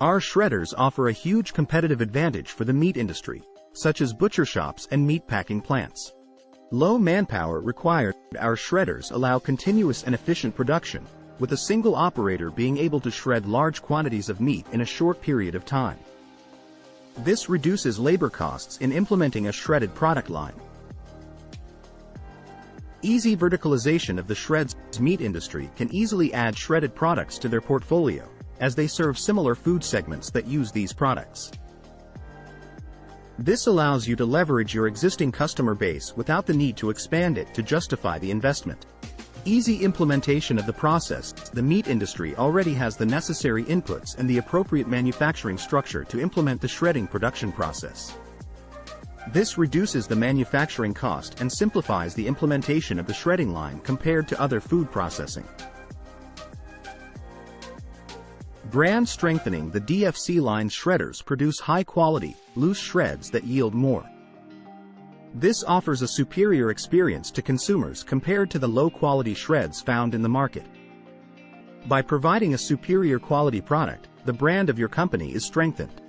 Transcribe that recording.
Our shredders offer a huge competitive advantage for the meat industry, such as butcher shops and meat packing plants. Low manpower required. Our shredders allow continuous and efficient production, with a single operator being able to shred large quantities of meat in a short period of time. This reduces labor costs in implementing a shredded product line. Easy verticalization of the shreds. Meat industry can easily add shredded products to their portfolio, as they serve similar food segments that use these products. This allows you to leverage your existing customer base without the need to expand it to justify the investment. Easy implementation of the process. The meat industry already has the necessary inputs and the appropriate manufacturing structure to implement the shredding production process. This reduces the manufacturing cost and simplifies the implementation of the shredding line compared to other food processing. Brand strengthening. The DFC line shredders produce high-quality, loose shreds that yield more. This offers a superior experience to consumers compared to the low-quality shreds found in the market. By providing a superior quality product, the brand of your company is strengthened.